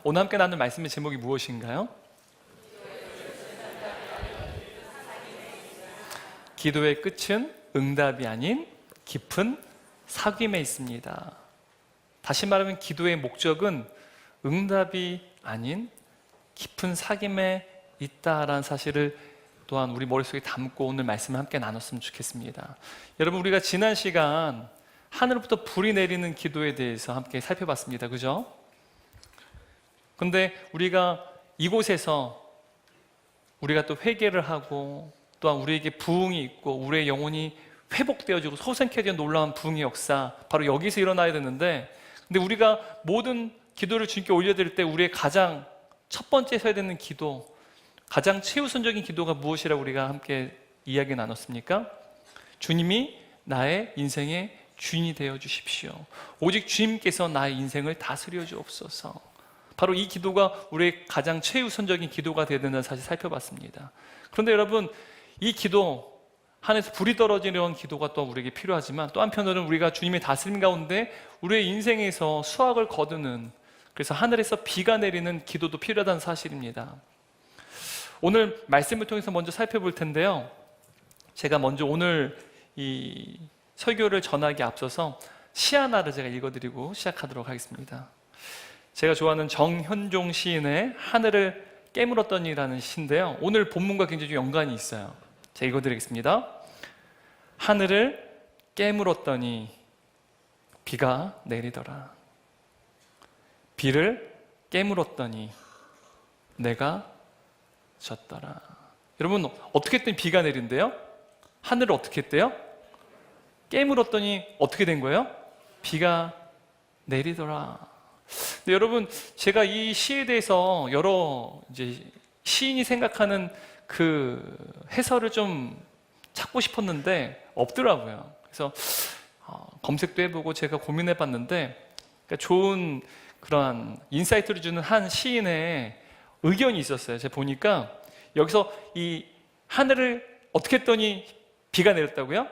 오늘 함께 나눌 말씀의 제목이 무엇인가요? 기도의 끝은 응답이 아닌 깊은 사귐에 있습니다. 다시 말하면 기도의 목적은 응답이 아닌 깊은 사귐에 있다라는 사실을 또한 우리 머릿속에 담고 오늘 말씀을 함께 나눴으면 좋겠습니다. 여러분, 우리가 지난 시간 하늘로부터 불이 내리는 기도에 대해서 함께 살펴봤습니다. 그죠? 근데 우리가 이곳에서 우리가 또 회개를 하고 또한 우리에게 부흥이 있고 우리의 영혼이 회복되어지고 소생케 된 놀라운 부흥의 역사, 바로 여기서 일어나야 되는데, 근데 우리가 모든 기도를 주님께 올려드릴 때 우리의 가장 첫 번째 서야 되는 기도, 가장 최우선적인 기도가 무엇이라고 우리가 함께 이야기 나눴습니까? 주님이 나의 인생의 주인이 되어 주십시오. 오직 주님께서 나의 인생을 다스려 주옵소서. 바로 이 기도가 우리의 가장 최우선적인 기도가 되어야 된다는 사실 살펴봤습니다. 그런데 여러분, 이 기도, 하늘에서 불이 떨어지는 기도가 또 우리에게 필요하지만, 또 한편으로는 우리가 주님의 다스림 가운데 우리의 인생에서 수확을 거두는, 그래서 하늘에서 비가 내리는 기도도 필요하다는 사실입니다. 오늘 말씀을 통해서 먼저 살펴볼 텐데요, 제가 먼저 오늘 이 설교를 전하기에 앞서서 시 하나를 제가 읽어드리고 시작하도록 하겠습니다. 제가 좋아하는 정현종 시인의 하늘을 깨물었더니라는 시인데요, 오늘 본문과 굉장히 연관이 있어요. 제가 읽어드리겠습니다. 하늘을 깨물었더니 비가 내리더라. 비를 깨물었더니 내가 졌더라. 여러분, 어떻게 했더니 비가 내린대요? 하늘을 어떻게 했대요? 깨물었더니 어떻게 된 거예요? 비가 내리더라. 근데 여러분, 제가 이 시에 대해서 여러 이제 시인이 생각하는 그 해설을 좀 찾고 싶었는데 없더라고요. 그래서 검색도 해보고 제가 고민해봤는데, 그러니까 좋은 그러한 인사이트를 주는 한 시인의 의견이 있었어요. 제가 보니까 여기서 이 하늘을 어떻게 했더니 비가 내렸다고요?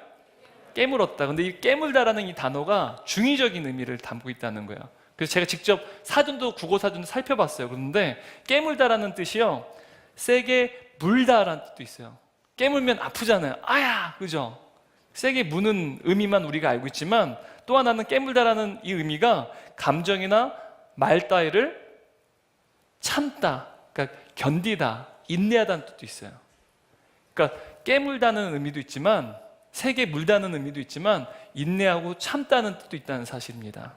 깨물었다. 근데 이 깨물다라는 이 단어가 중의적인 의미를 담고 있다는 거예요. 그래서 제가 직접 사전도, 국어 사전도 살펴봤어요. 그런데 깨물다라는 뜻이요, 세게 물다라는 뜻도 있어요. 깨물면 아프잖아요. 아야, 그죠? 세게 무는 의미만 우리가 알고 있지만, 또 하나는 깨물다라는 이 의미가 감정이나 말 따위를 참다, 그러니까 견디다, 인내하다는 뜻도 있어요. 그러니까 깨물다는 의미도 있지만, 세게 물다는 의미도 있지만, 인내하고 참다는 뜻도 있다는 사실입니다.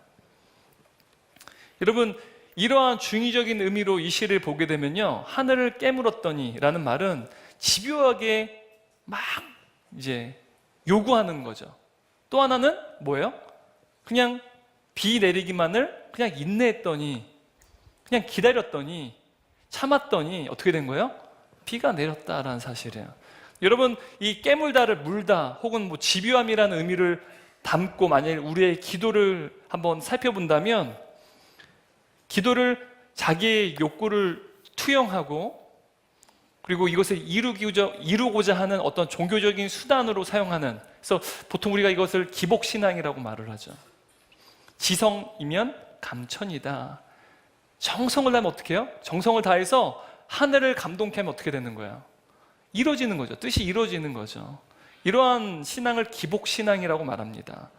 여러분, 이러한 중의적인 의미로 이 시를 보게 되면요, 하늘을 깨물었더니 라는 말은 집요하게 막 이제 요구하는 거죠. 또 하나는 뭐예요? 그냥 비 내리기만을 그냥 인내했더니, 그냥 기다렸더니, 참았더니 어떻게 된 거예요? 비가 내렸다라는 사실이에요. 여러분, 이 깨물다를 물다 혹은 뭐 집요함이라는 의미를 담고 만약에 우리의 기도를 한번 살펴본다면, 기도를 자기의 욕구를 투영하고 그리고 이것을 이루고자 하는 어떤 종교적인 수단으로 사용하는, 그래서 보통 우리가 이것을 기복신앙이라고 말을 하죠. 지성이면 감천이다. 정성을 다하면 어떻게 해요? 정성을 다해서 하늘을 감동케 하면 어떻게 되는 거예요? 이루어지는 거죠. 뜻이 이루어지는 거죠. 이러한 신앙을 기복신앙이라고 말합니다.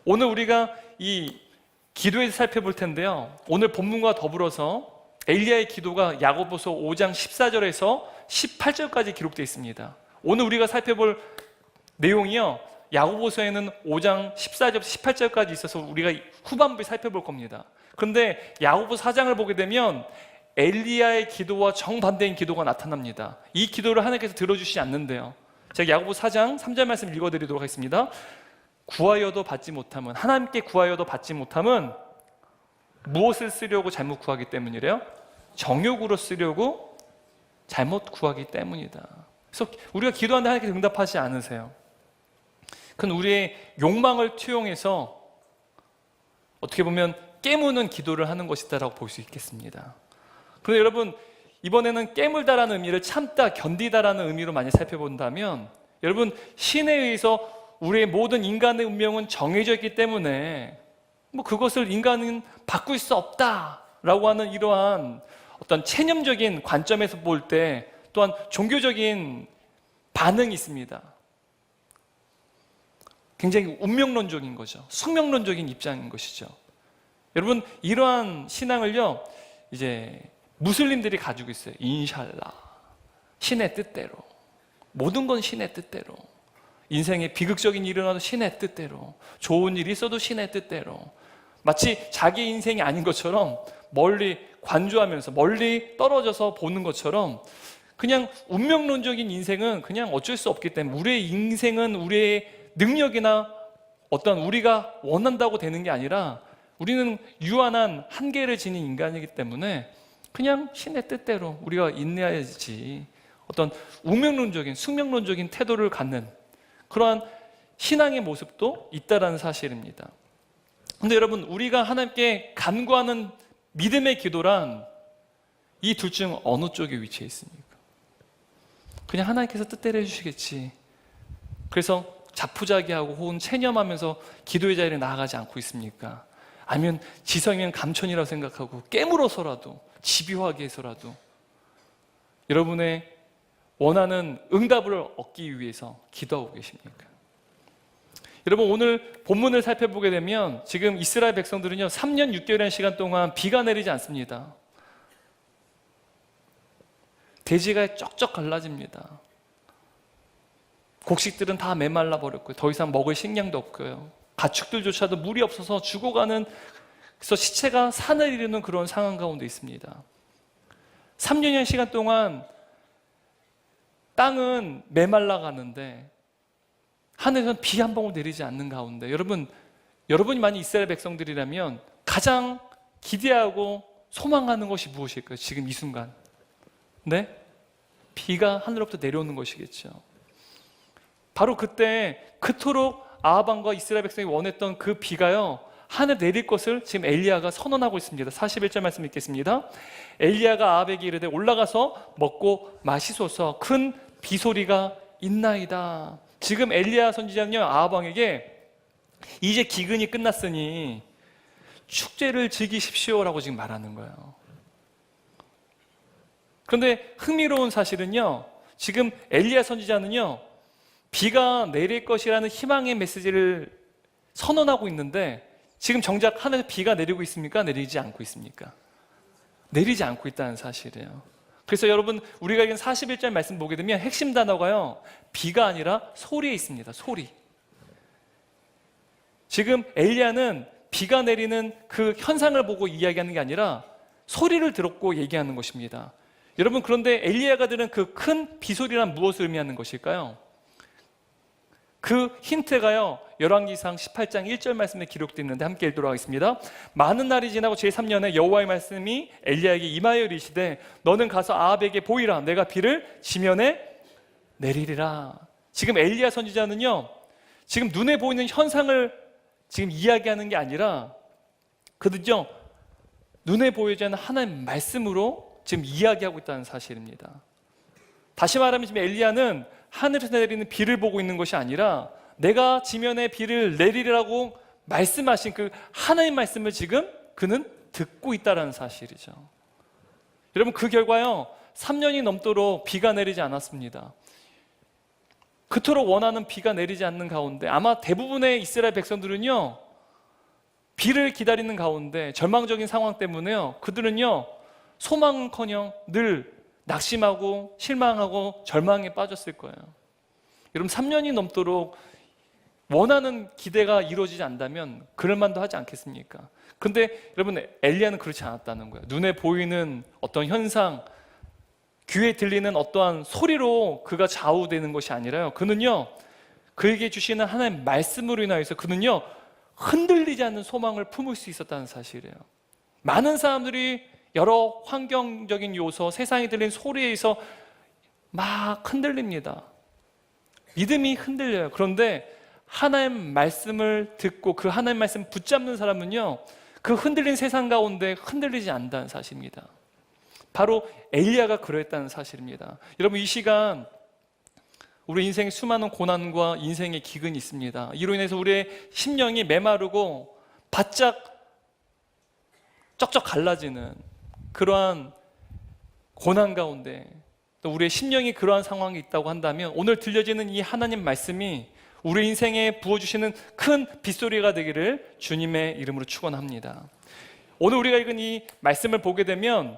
오늘 우리가 이 기도에서 살펴볼 텐데요, 오늘 본문과 더불어서 엘리야의 기도가 야고보서 5장 14절에서 18절까지 기록되어 있습니다. 오늘 우리가 살펴볼 내용이요, 야고보서에는 5장 14절부터 18절까지 있어서 우리가 후반부에 살펴볼 겁니다. 그런데 야고보 4장을 보게 되면 엘리야의 기도와 정반대인 기도가 나타납니다. 이 기도를 하나님께서 들어주시지 않는데요, 제가 야고보 4장 3절 말씀 읽어드리도록 하겠습니다. 구하여도 받지 못함은, 하나님께 구하여도 받지 못함은 무엇을 쓰려고 잘못 구하기 때문이래요? 정욕으로 쓰려고 잘못 구하기 때문이다. 그래서 우리가 기도하는데 하나님께서 응답하지 않으세요. 그건 우리의 욕망을 투영해서 어떻게 보면 깨무는 기도를 하는 것이다라고 볼 수 있겠습니다. 그런데 여러분, 이번에는 깨물다라는 의미를 참다, 견디다라는 의미로 많이 살펴본다면, 여러분, 신에 의해서 우리의 모든 인간의 운명은 정해져 있기 때문에 뭐 그것을 인간은 바꿀 수 없다 라고 하는 이러한 어떤 체념적인 관점에서 볼 때 또한 종교적인 반응이 있습니다. 굉장히 운명론적인 거죠. 숙명론적인 입장인 것이죠. 여러분, 이러한 신앙을요, 이제 무슬림들이 가지고 있어요. 인샬라, 신의 뜻대로, 모든 건 신의 뜻대로, 인생에 비극적인 일이 일어나도 신의 뜻대로, 좋은 일이 있어도 신의 뜻대로, 마치 자기 인생이 아닌 것처럼 멀리 관조하면서 멀리 떨어져서 보는 것처럼 그냥 운명론적인 인생은 그냥 어쩔 수 없기 때문에, 우리의 인생은 우리의 능력이나 어떤 우리가 원한다고 되는 게 아니라 우리는 유한한 한계를 지닌 인간이기 때문에 그냥 신의 뜻대로 우리가 인내해야지, 어떤 운명론적인 숙명론적인 태도를 갖는 그러한 신앙의 모습도 있다라는 사실입니다. 근데 여러분, 우리가 하나님께 간구하는 믿음의 기도란 이 둘 중 어느 쪽에 위치해 있습니까? 그냥 하나님께서 뜻대로 해주시겠지, 그래서 자포자기하고 혹은 체념하면서 기도의 자리에 나아가지 않고 있습니까? 아니면 지성이면 감천이라고 생각하고 깨물어서라도, 집요하게 해서라도 여러분의 원하는 응답을 얻기 위해서 기도하고 계십니까? 여러분, 오늘 본문을 살펴보게 되면 지금 이스라엘 백성들은요 3년 6개월이라는 시간 동안 비가 내리지 않습니다. 대지가 쩍쩍 갈라집니다. 곡식들은 다 메말라 버렸고요, 더 이상 먹을 식량도 없고요, 가축들조차도 물이 없어서 죽어가는, 그래서 시체가 산을 이루는 그런 상황 가운데 있습니다. 3년의 시간 동안 땅은 메말라 가는데 하늘에서는 비 한 방울 내리지 않는 가운데, 여러분이 만약 이스라엘 백성들이라면 가장 기대하고 소망하는 것이 무엇일까요? 지금 이 순간. 네? 비가 하늘로부터 내려오는 것이겠죠. 바로 그때 그토록 아합 왕과 이스라엘 백성이 원했던 그 비가요, 하늘 내릴 것을 지금 엘리야가 선언하고 있습니다. 41절 말씀 읽겠습니다. 엘리야가 아합에게 이르되 올라가서 먹고 마시소서, 큰 비소리가 있나이다. 지금 엘리야 선지자는요 아합 왕에게 이제 기근이 끝났으니 축제를 즐기십시오라고 지금 말하는 거예요. 그런데 흥미로운 사실은요, 지금 엘리야 선지자는요 비가 내릴 것이라는 희망의 메시지를 선언하고 있는데 지금 정작 하늘에서 비가 내리고 있습니까? 내리지 않고 있습니까? 내리지 않고 있다는 사실이에요. 그래서 여러분, 우리가 읽은 41절 말씀 보게 되면 핵심 단어가요 비가 아니라 소리에 있습니다. 소리. 지금 엘리야는 비가 내리는 그 현상을 보고 이야기하는 게 아니라 소리를 들었고 얘기하는 것입니다. 여러분, 그런데 엘리야가 들은 그 큰 비소리란 무엇을 의미하는 것일까요? 그 힌트가요 열왕기상 18장 1절 말씀에 기록되어 있는데 함께 읽도록 하겠습니다. 많은 날이 지나고 제3년에 여호와의 말씀이 엘리야에게 임하여 이르시되 너는 가서 아합에게 보이라, 내가 비를 지면에 내리리라. 지금 엘리야 선지자는요 지금 눈에 보이는 현상을 지금 이야기하는 게 아니라 그들요 눈에 보이지 않는 하나님의 말씀으로 지금 이야기하고 있다는 사실입니다. 다시 말하면 지금 엘리야는 하늘에서 내리는 비를 보고 있는 것이 아니라 내가 지면에 비를 내리라고 말씀하신 그 하나님의 말씀을 지금 그는 듣고 있다는 사실이죠. 여러분, 그 결과요 3년이 넘도록 비가 내리지 않았습니다. 그토록 원하는 비가 내리지 않는 가운데 아마 대부분의 이스라엘 백성들은요 비를 기다리는 가운데 절망적인 상황 때문에요 그들은요 소망은커녕 늘 낙심하고 실망하고 절망에 빠졌을 거예요. 여러분, 3년이 넘도록 원하는 기대가 이루어지지 않다면 그럴만도 하지 않겠습니까? 그런데 여러분, 엘리야는 그렇지 않았다는 거예요. 눈에 보이는 어떤 현상, 귀에 들리는 어떠한 소리로 그가 좌우되는 것이 아니라요 그는요 그에게 주시는 하나님의 말씀으로 인하여서 그는요 흔들리지 않는 소망을 품을 수 있었다는 사실이에요. 많은 사람들이 여러 환경적인 요소, 세상에 들리는 소리에 의해서 막 흔들립니다. 믿음이 흔들려요. 그런데 하나님의 말씀을 듣고 그 하나님의 말씀을 붙잡는 사람은요 그 흔들린 세상 가운데 흔들리지 않는다는 사실입니다. 바로 엘리야가 그랬다는 사실입니다. 여러분, 이 시간 우리 인생에 수많은 고난과 인생의 기근이 있습니다. 이로 인해서 우리의 심령이 메마르고 바짝 쩍쩍 갈라지는 그러한 고난 가운데, 또 우리의 심령이 그러한 상황이 있다고 한다면 오늘 들려지는 이 하나님 말씀이 우리 인생에 부어주시는 큰 빗소리가 되기를 주님의 이름으로 축원합니다. 오늘 우리가 읽은 이 말씀을 보게 되면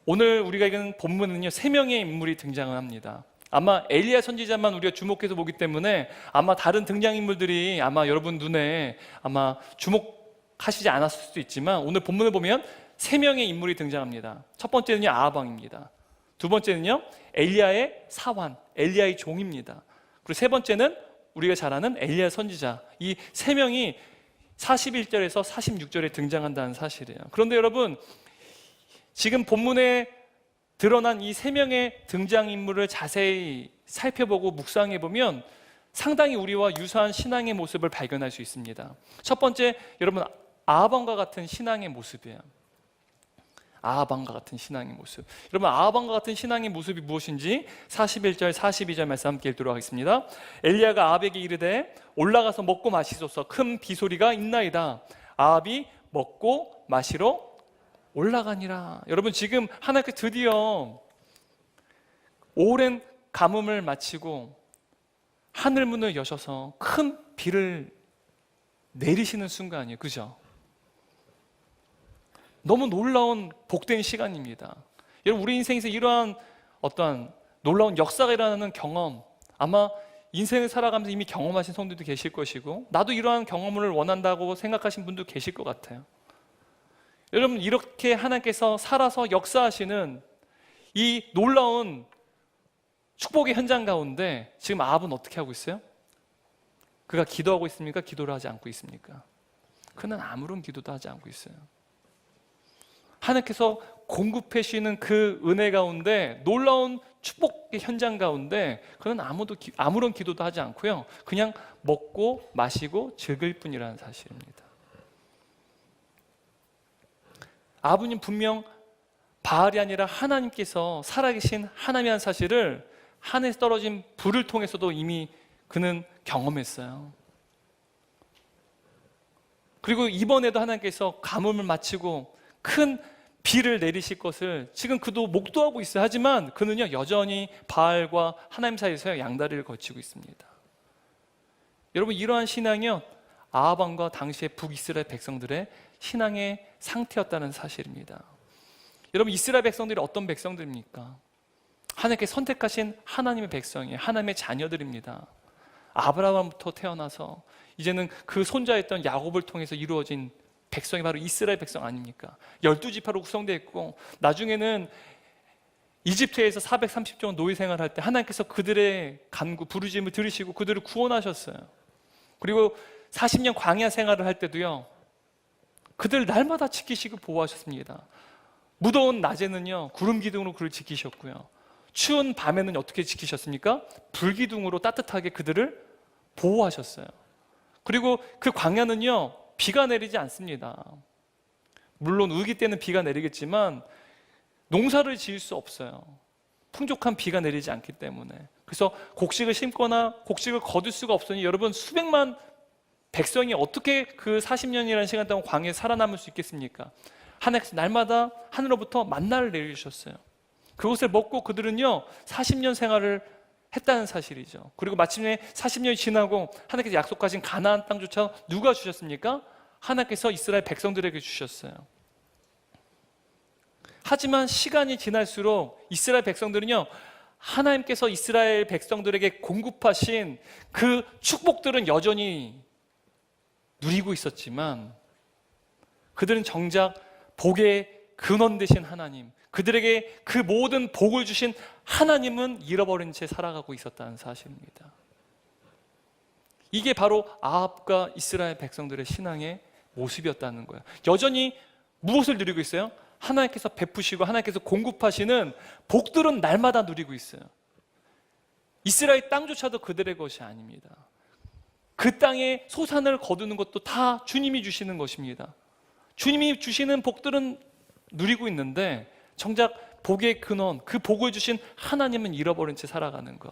오늘 우리가 읽은 본문은요, 3명의 인물이 등장을 합니다. 아마 엘리야 선지자만 우리가 주목해서 보기 때문에 아마 다른 등장인물들이 아마 여러분 눈에 아마 주목하시지 않았을 수도 있지만 오늘 본문을 보면 3명의 인물이 등장합니다. 첫 번째는요, 아하방입니다. 두 번째는요, 엘리야의 사환, 엘리야의 종입니다. 그리고 세 번째는 우리가 잘 아는 엘리야 선지자. 이 3명이 41절에서 46절에 등장한다는 사실이에요. 그런데 여러분, 지금 본문에 드러난 이 3명의 등장인물을 자세히 살펴보고 묵상해보면 상당히 우리와 유사한 신앙의 모습을 발견할 수 있습니다. 첫 번째, 여러분, 아하방과 같은 신앙의 모습이에요. 아하방과 같은 신앙의 모습. 여러분, 아하방과 같은 신앙의 모습이 무엇인지 41절, 42절 말씀 함께 읽도록 하겠습니다. 엘리야가 아합에게 이르되 올라가서 먹고 마시소서. 큰 비소리가 있나이다. 아합이 먹고 마시러 올라가니라. 여러분, 지금 하나님께 드디어 오랜 가뭄을 마치고 하늘 문을 여셔서 큰 비를 내리시는 순간이에요. 그죠? 너무 놀라운 복된 시간입니다. 여러분, 우리 인생에서 이러한 어떠한 놀라운 역사가 일어나는 경험, 아마 인생을 살아가면서 이미 경험하신 성도들도 계실 것이고 나도 이러한 경험을 원한다고 생각하신 분도 계실 것 같아요. 여러분, 이렇게 하나님께서 살아서 역사하시는 이 놀라운 축복의 현장 가운데 지금 아합은 어떻게 하고 있어요? 그가 기도하고 있습니까? 기도를 하지 않고 있습니까? 그는 아무런 기도도 하지 않고 있어요. 하나님께서 공급해 주시는 그 은혜 가운데, 놀라운 축복의 현장 가운데 그는 아무런 기도도 하지 않고요, 그냥 먹고 마시고 즐길 뿐이라는 사실입니다. 아버님, 분명 바알이 아니라 하나님께서 살아계신 하나님이라는 사실을 하늘에서 떨어진 불을 통해서도 이미 그는 경험했어요. 그리고 이번에도 하나님께서 가뭄을 마치고 큰 비를 내리실 것을 지금 그도 목도하고 있어요. 하지만 그는요, 여전히 바알과 하나님 사이에서 양다리를 거치고 있습니다. 여러분, 이러한 신앙이요, 아하방과 당시의 북이스라엘 백성들의 신앙의 상태였다는 사실입니다. 여러분, 이스라엘 백성들이 어떤 백성들입니까? 하나님께 선택하신 하나님의 백성이에요. 하나님의 자녀들입니다. 아브라함부터 태어나서 이제는 그 손자였던 야곱을 통해서 이루어진 백성이 바로 이스라엘 백성 아닙니까? 12지파로 구성되어 있고 나중에는 이집트에서 430년 노예 생활할 때 하나님께서 그들의 간구, 부르짖음을 들으시고 그들을 구원하셨어요. 그리고 40년 광야 생활을 할 때도요, 그들 날마다 지키시고 보호하셨습니다. 무더운 낮에는요, 구름 기둥으로 그를 지키셨고요, 추운 밤에는 어떻게 지키셨습니까? 불기둥으로 따뜻하게 그들을 보호하셨어요. 그리고 그 광야는요, 비가 내리지 않습니다. 물론 우기 때는 비가 내리겠지만 농사를 지을 수 없어요. 풍족한 비가 내리지 않기 때문에. 그래서 곡식을 심거나 곡식을 거둘 수가 없으니 여러분, 수백만 백성이 어떻게 그 40년이라는 시간 동안 광야에 살아남을 수 있겠습니까? 하나님께서 날마다 하늘로부터 만나를 내려주셨어요. 그것을 먹고 그들은요, 40년 생활을 했다는 사실이죠. 그리고 마침내 40년이 지나고 하나님께서 약속하신 가나안 땅조차 누가 주셨습니까? 하나님께서 이스라엘 백성들에게 주셨어요. 하지만 시간이 지날수록 이스라엘 백성들은요, 하나님께서 이스라엘 백성들에게 공급하신 그 축복들은 여전히 누리고 있었지만 그들은 정작 복의 근원 되신 하나님, 그들에게 그 모든 복을 주신 하나님은 잃어버린 채 살아가고 있었다는 사실입니다. 이게 바로 아합과 이스라엘 백성들의 신앙의 모습이었다는 거예요. 여전히 무엇을 누리고 있어요? 하나님께서 베푸시고 하나님께서 공급하시는 복들은 날마다 누리고 있어요. 이스라엘 땅조차도 그들의 것이 아닙니다. 그 땅에 소산을 거두는 것도 다 주님이 주시는 것입니다. 주님이 주시는 복들은 누리고 있는데 정작 복의 근원, 그 복을 주신 하나님은 잃어버린 채 살아가는 것.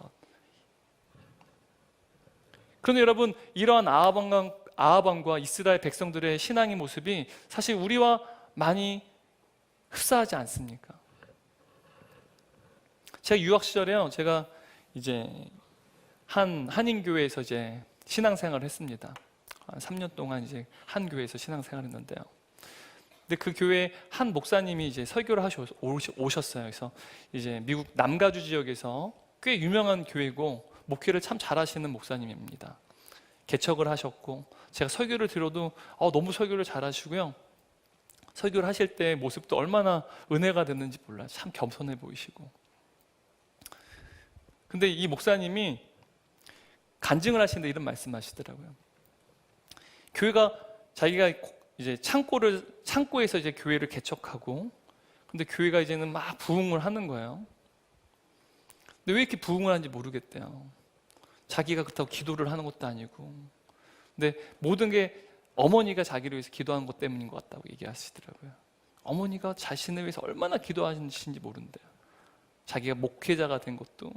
그런데 여러분, 이러한 아하방과 이스라엘 백성들의 신앙의 모습이 사실 우리와 많이 흡사하지 않습니까? 제가 유학 시절에요, 제가 이제 한인교회에서 이제 신앙생활을 했습니다. 한 3년 동안 이제 한 교회에서 신앙생활을 했는데요. 근데 그 교회 한 목사님이 이제 설교를 오셨어요. 그래서 이제 미국 남가주 지역에서 꽤 유명한 교회고 목회를 참 잘하시는 목사님입니다. 개척을 하셨고 제가 설교를 들어도 너무 설교를 잘하시고요. 설교를 하실 때 모습도 얼마나 은혜가 됐는지 몰라요. 참 겸손해 보이시고. 근데 이 목사님이 간증을 하시는데 이런 말씀하시더라고요. 교회가 자기가 이제 창고에서 이제 교회를 개척하고, 근데 교회가 이제는 막 부흥을 하는 거예요. 근데 왜 이렇게 부흥을 하는지 모르겠대요. 자기가 그렇다고 기도를 하는 것도 아니고, 근데 모든 게 어머니가 자기를 위해서 기도하는 것 때문인 것 같다고 얘기하시더라고요. 어머니가 자신을 위해서 얼마나 기도하시는지 모른대요. 자기가 목회자가 된 것도,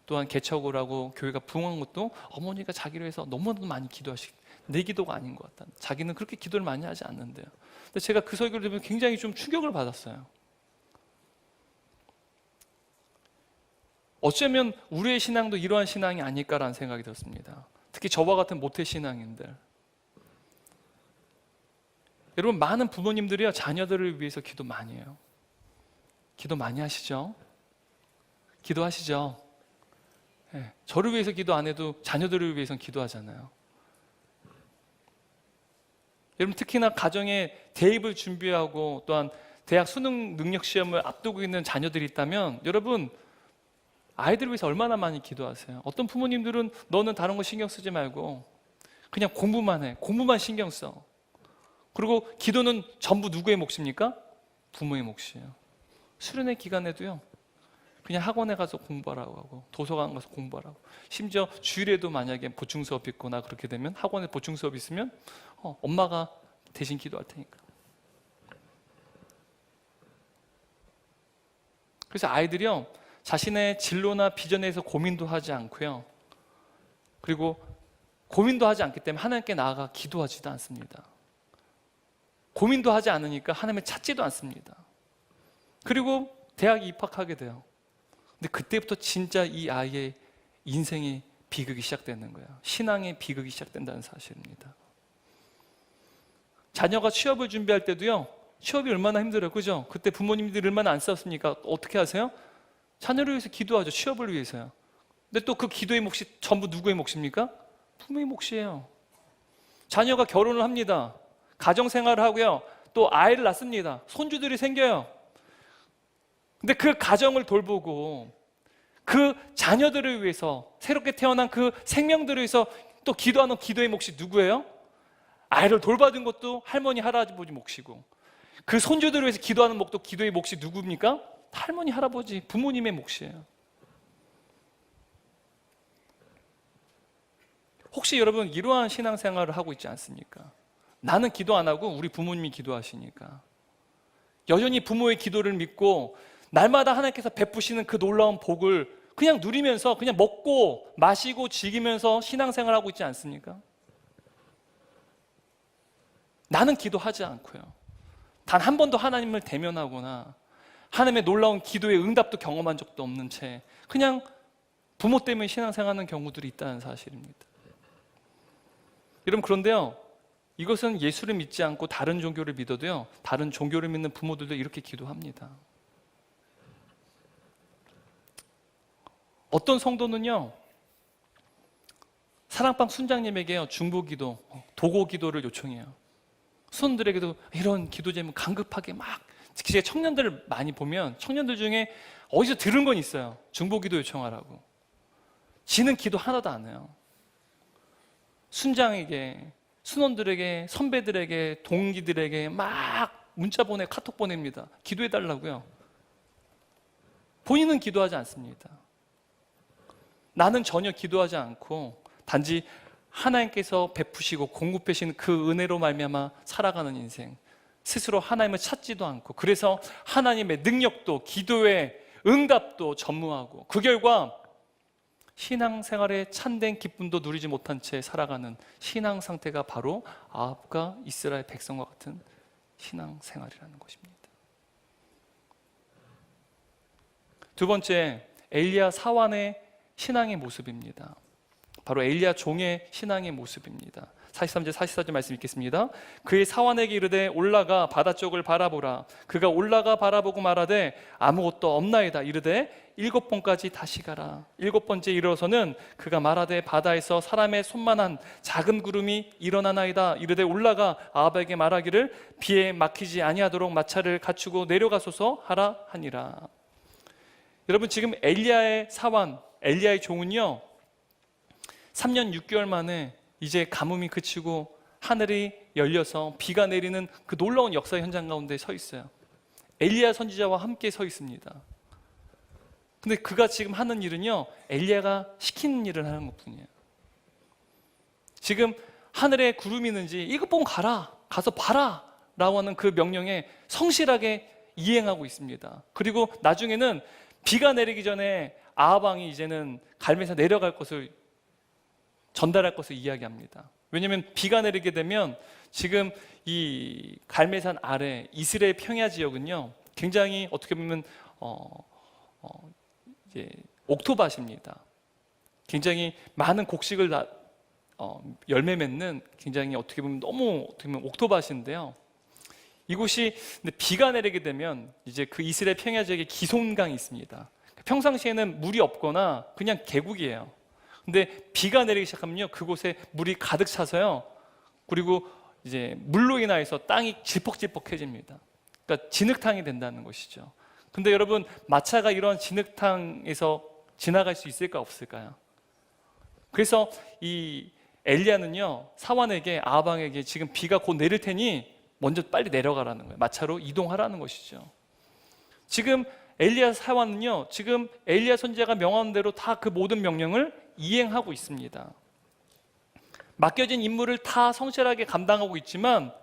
또한 개척을 하고 교회가 부흥한 것도 어머니가 자기를 위해서 너무나도 많이 내 기도가 아닌 것 같다. 자기는 그렇게 기도를 많이 하지 않는데요. 근데 제가 그 설교를 들으면 굉장히 좀 충격을 받았어요. 어쩌면 우리의 신앙도 이러한 신앙이 아닐까라는 생각이 들었습니다. 특히 저와 같은 모태 신앙인들. 여러분, 많은 부모님들이요, 자녀들을 위해서 기도 많이 해요. 기도 많이 하시죠? 기도하시죠? 네, 저를 위해서 기도 안 해도 자녀들을 위해서는 기도하잖아요. 여러분, 특히나 가정에 대입을 준비하고 또한 대학 수능 능력 시험을 앞두고 있는 자녀들이 있다면 여러분, 아이들을 위해서 얼마나 많이 기도하세요? 어떤 부모님들은 너는 다른 거 신경 쓰지 말고 그냥 공부만 해. 공부만 신경 써. 그리고 기도는 전부 누구의 몫입니까? 부모의 몫이에요. 수련회 기간에도요, 그냥 학원에 가서 공부하라고 하고 도서관 가서 공부하라고. 심지어 주일에도 만약에 보충 수업 있거나 그렇게 되면, 학원에 보충 수업 있으면 엄마가 대신 기도할 테니까. 그래서 아이들이요, 자신의 진로나 비전에 대해서 고민도 하지 않고요, 그리고 고민도 하지 않기 때문에 하나님께 나아가 기도하지도 않습니다. 고민도 하지 않으니까 하나님을 찾지도 않습니다. 그리고 대학에 입학하게 돼요. 근데 그때부터 진짜 이 아이의 인생의 비극이 시작되는 거예요. 신앙의 비극이 시작된다는 사실입니다. 자녀가 취업을 준비할 때도요, 취업이 얼마나 힘들어요, 그죠? 그때 부모님들이 얼마나 안 싸웠습니까? 어떻게 하세요? 자녀를 위해서 기도하죠. 취업을 위해서요. 근데 또 그 기도의 몫이 전부 누구의 몫입니까? 부모의 몫이에요. 자녀가 결혼을 합니다. 가정생활을 하고요, 또 아이를 낳습니다. 손주들이 생겨요. 근데 그 가정을 돌보고 그 자녀들을 위해서, 새롭게 태어난 그 생명들을 위해서 또 기도하는 기도의 몫이 누구예요? 아이를 돌봐준 것도 할머니, 할아버지 몫이고, 그 손주들을 위해서 기도하는 몫도 기도의 몫이 누굽니까? 할머니, 할아버지, 부모님의 몫이에요. 혹시 여러분 이러한 신앙생활을 하고 있지 않습니까? 나는 기도 안 하고 우리 부모님이 기도하시니까 여전히 부모의 기도를 믿고 날마다 하나님께서 베푸시는 그 놀라운 복을 그냥 누리면서 그냥 먹고 마시고 즐기면서 신앙생활하고 있지 않습니까? 나는 기도하지 않고요, 단 한 번도 하나님을 대면하거나 하나님의 놀라운 기도의 응답도 경험한 적도 없는 채 그냥 부모 때문에 신앙생활하는 경우들이 있다는 사실입니다. 여러분, 그런데요, 이것은 예수를 믿지 않고 다른 종교를 믿어도요, 다른 종교를 믿는 부모들도 이렇게 기도합니다. 어떤 성도는요, 사랑방 순장님에게요, 중보기도, 도고기도를 요청해요. 수원들에게도 이런 기도 제목 강급하게 막, 특히 제가 청년들을 많이 보면 청년들 중에 어디서 들은 건 있어요. 중보기도 요청하라고. 지는 기도 하나도 안 해요. 순장에게, 순원들에게, 선배들에게, 동기들에게 막 문자 카톡 보냅니다. 기도해달라고요. 본인은 기도하지 않습니다. 나는 전혀 기도하지 않고 단지 하나님께서 베푸시고 공급하신 그 은혜로 말미암아 살아가는 인생, 스스로 하나님을 찾지도 않고, 그래서 하나님의 능력도 기도의 응답도 전무하고, 그 결과 신앙생활에 참된 기쁨도 누리지 못한 채 살아가는 신앙 상태가 바로 아합과 이스라엘 백성과 같은 신앙생활이라는 것입니다. 두 번째, 엘리야 사환의 신앙의 모습입니다. 바로 엘리야 종의 신앙의 모습입니다. 43절 44절 말씀 읽겠습니다. 그의 사환에게 이르되 올라가 바다 쪽을 바라보라. 그가 올라가 바라보고 말하되 아무것도 없나이다. 이르되 7번까지 다시 가라. 7번째 이르러서는 그가 말하되 바다에서 사람의 손만한 작은 구름이 일어나나이다. 이르되 올라가 아합에게 말하기를 비에 막히지 아니하도록 마차를 갖추고 내려가소서 하라 하니라. 여러분, 지금 엘리야의 사환, 엘리야의 종은요 3년 6개월 만에 이제 가뭄이 그치고 하늘이 열려서 비가 내리는 그 놀라운 역사 현장 가운데 서 있어요. 엘리야 선지자와 함께 서 있습니다. 근데 그가 지금 하는 일은요 엘리야가 시키는 일을 하는 것뿐이에요. 지금 하늘에 구름이 있는지 7번 가라, 가서 봐라 라고 하는 그 명령에 성실하게 이행하고 있습니다. 그리고 나중에는 비가 내리기 전에 아합 왕이 이제는 갈매에서 내려갈 것을 전달할 것을 이야기합니다. 왜냐하면 비가 내리게 되면 지금 이 갈매산 아래 이스라엘 평야 지역은요 굉장히 어떻게 보면 이제 옥토밭입니다. 굉장히 많은 곡식을 열매 맺는 굉장히 어떻게 보면 옥토밭인데요. 이곳이 근데 비가 내리게 되면 이제 그 이스라엘 평야 지역에 기손강이 있습니다. 평상시에는 물이 없거나 그냥 계곡이에요. 근데 비가 내리기 시작하면요 그곳에 물이 가득 차서요, 그리고 이제 물로 인하여서 땅이 질퍽질퍽해집니다. 그러니까 진흙탕이 된다는 것이죠. 근데 여러분, 마차가 이런 진흙탕에서 지나갈 수 있을까 없을까요? 그래서 이 엘리야는요 사환에게, 아합 왕에게 지금 비가 곧 내릴 테니 먼저 빨리 내려가라는 거예요. 마차로 이동하라는 것이죠. 지금 엘리야 사환은요 지금 엘리야 선지자가 명한 대로 다 그 모든 명령을 이행하고 있습니다. 맡겨진 임무를 다 성실하게 감당하고 있지만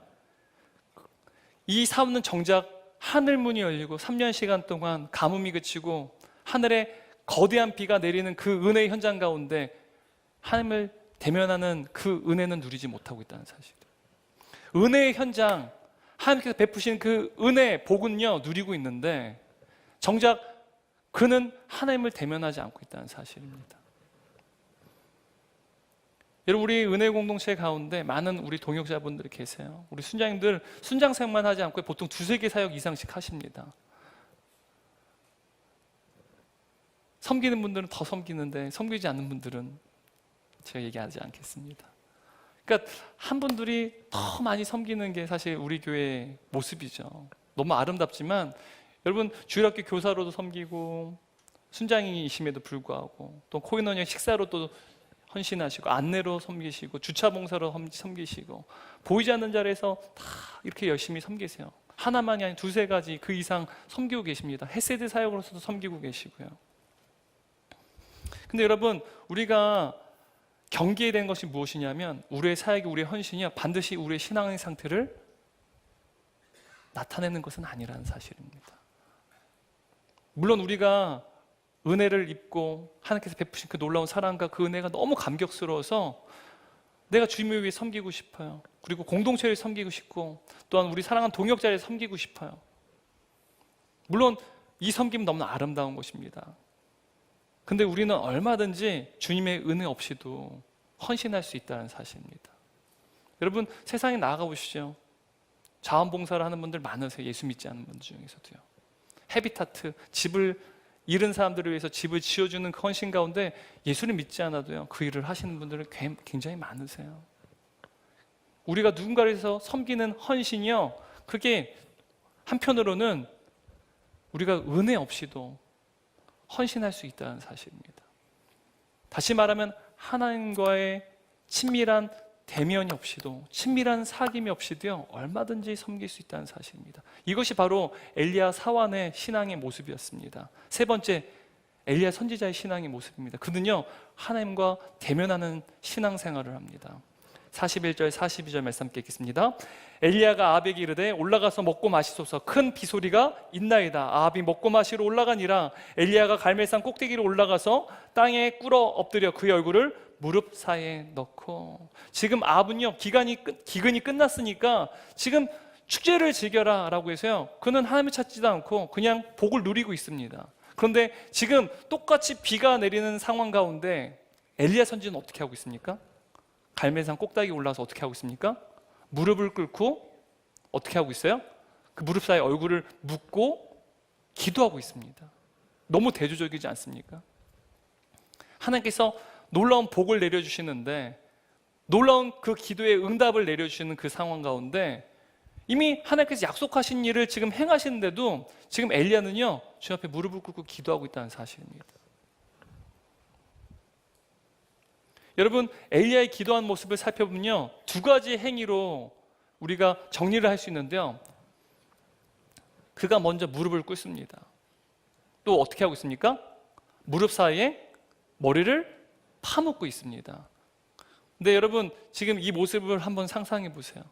이 사원은 정작 하늘문이 열리고 3년 시간 동안 가뭄이 그치고 하늘에 거대한 비가 내리는 그 은혜의 현장 가운데 하나님을 대면하는 그 은혜는 누리지 못하고 있다는 사실. 은혜의 현장, 하나님께서 베푸신 그 은혜, 복은요 누리고 있는데 정작 그는 하나님을 대면하지 않고 있다는 사실입니다. 여러분, 우리 은혜 공동체 가운데 많은 우리 동역자분들이 계세요. 우리 순장님들 순장생만 하지 않고 보통 2-3개 사역 이상씩 하십니다. 섬기는 분들은 더 섬기는데 섬기지 않는 분들은 제가 얘기하지 않겠습니다. 그러니까 한 분들이 더 많이 섬기는 게 사실 우리 교회의 모습이죠. 너무 아름답지만 여러분, 주일학교 교사로도 섬기고 순장이심에도 불구하고 또 코인원역 식사로도 헌신하시고 안내로 섬기시고 주차봉사로 섬기시고 보이지 않는 자리에서 다 이렇게 열심히 섬기세요. 하나만이 아닌 2-3가지 그 이상 섬기고 계십니다. 헤세드 사역으로서도 섬기고 계시고요. 근데 여러분, 우리가 경계해야 되는 것이 무엇이냐면 우리의 사역이, 우리의 헌신이 반드시 우리의 신앙의 상태를 나타내는 것은 아니라는 사실입니다. 물론 우리가 은혜를 입고 하나님께서 베푸신 그 놀라운 사랑과 그 은혜가 너무 감격스러워서 내가 주님을 위해 섬기고 싶어요. 그리고 공동체를 섬기고 싶고 또한 우리 사랑하는 동역자를 섬기고 싶어요. 물론 이 섬김은 너무나 아름다운 것입니다. 근데 우리는 얼마든지 주님의 은혜 없이도 헌신할 수 있다는 사실입니다. 여러분, 세상에 나아가 보시죠. 자원봉사를 하는 분들 많으세요. 예수 믿지 않는 분들 중에서도요. 헤비타트, 집을 잃은 사람들을 위해서 집을 지어주는 그 헌신 가운데 예수를 믿지 않아도요 그 일을 하시는 분들은 굉장히 많으세요. 우리가 누군가를 위해서 섬기는 헌신이요, 그게 한편으로는 우리가 은혜 없이도 헌신할 수 있다는 사실입니다. 다시 말하면 하나님과의 친밀한 대면이 없이도, 친밀한 사귐이 없이도요 얼마든지 섬길 수 있다는 사실입니다. 이것이 바로 엘리야 사환의 신앙의 모습이었습니다. 세 번째, 엘리야 선지자의 신앙의 모습입니다. 그는요 하나님과 대면하는 신앙생활을 합니다. 41절 42절 말씀 함께 읽겠습니다. 엘리야가 아합에게 이르되 올라가서 먹고 마시소서. 큰 비소리가 있나이다. 아합이 먹고 마시러 올라가니라. 엘리야가 갈멜산 꼭대기로 올라가서 땅에 꿇어 엎드려 그의 얼굴을 무릎 사이에 넣고. 지금 아합은요 기근이 끝났으니까 지금 축제를 즐겨라 라고 해서요, 그는 하나님을 찾지도 않고 그냥 복을 누리고 있습니다. 그런데 지금 똑같이 비가 내리는 상황 가운데 엘리야 선지는 어떻게 하고 있습니까? 갈멜산 꼭대기 올라서 어떻게 하고 있습니까? 무릎을 꿇고 어떻게 하고 있어요? 그 무릎 사이에 얼굴을 묻고 기도하고 있습니다. 너무 대조적이지 않습니까? 하나님께서 놀라운 복을 내려주시는데, 놀라운 그 기도의 응답을 내려주시는 그 상황 가운데 이미 하나님께서 약속하신 일을 지금 행하시는데도 지금 엘리야는요, 주 앞에 무릎을 꿇고 기도하고 있다는 사실입니다. 여러분, 엘리야의 기도한 모습을 살펴보면요, 두 가지 행위로 우리가 정리를 할 수 있는데요, 그가 먼저 무릎을 꿇습니다. 또 어떻게 하고 있습니까? 무릎 사이에 머리를 파묻고 있습니다. 근데 여러분, 지금 이 모습을 한번 상상해 보세요.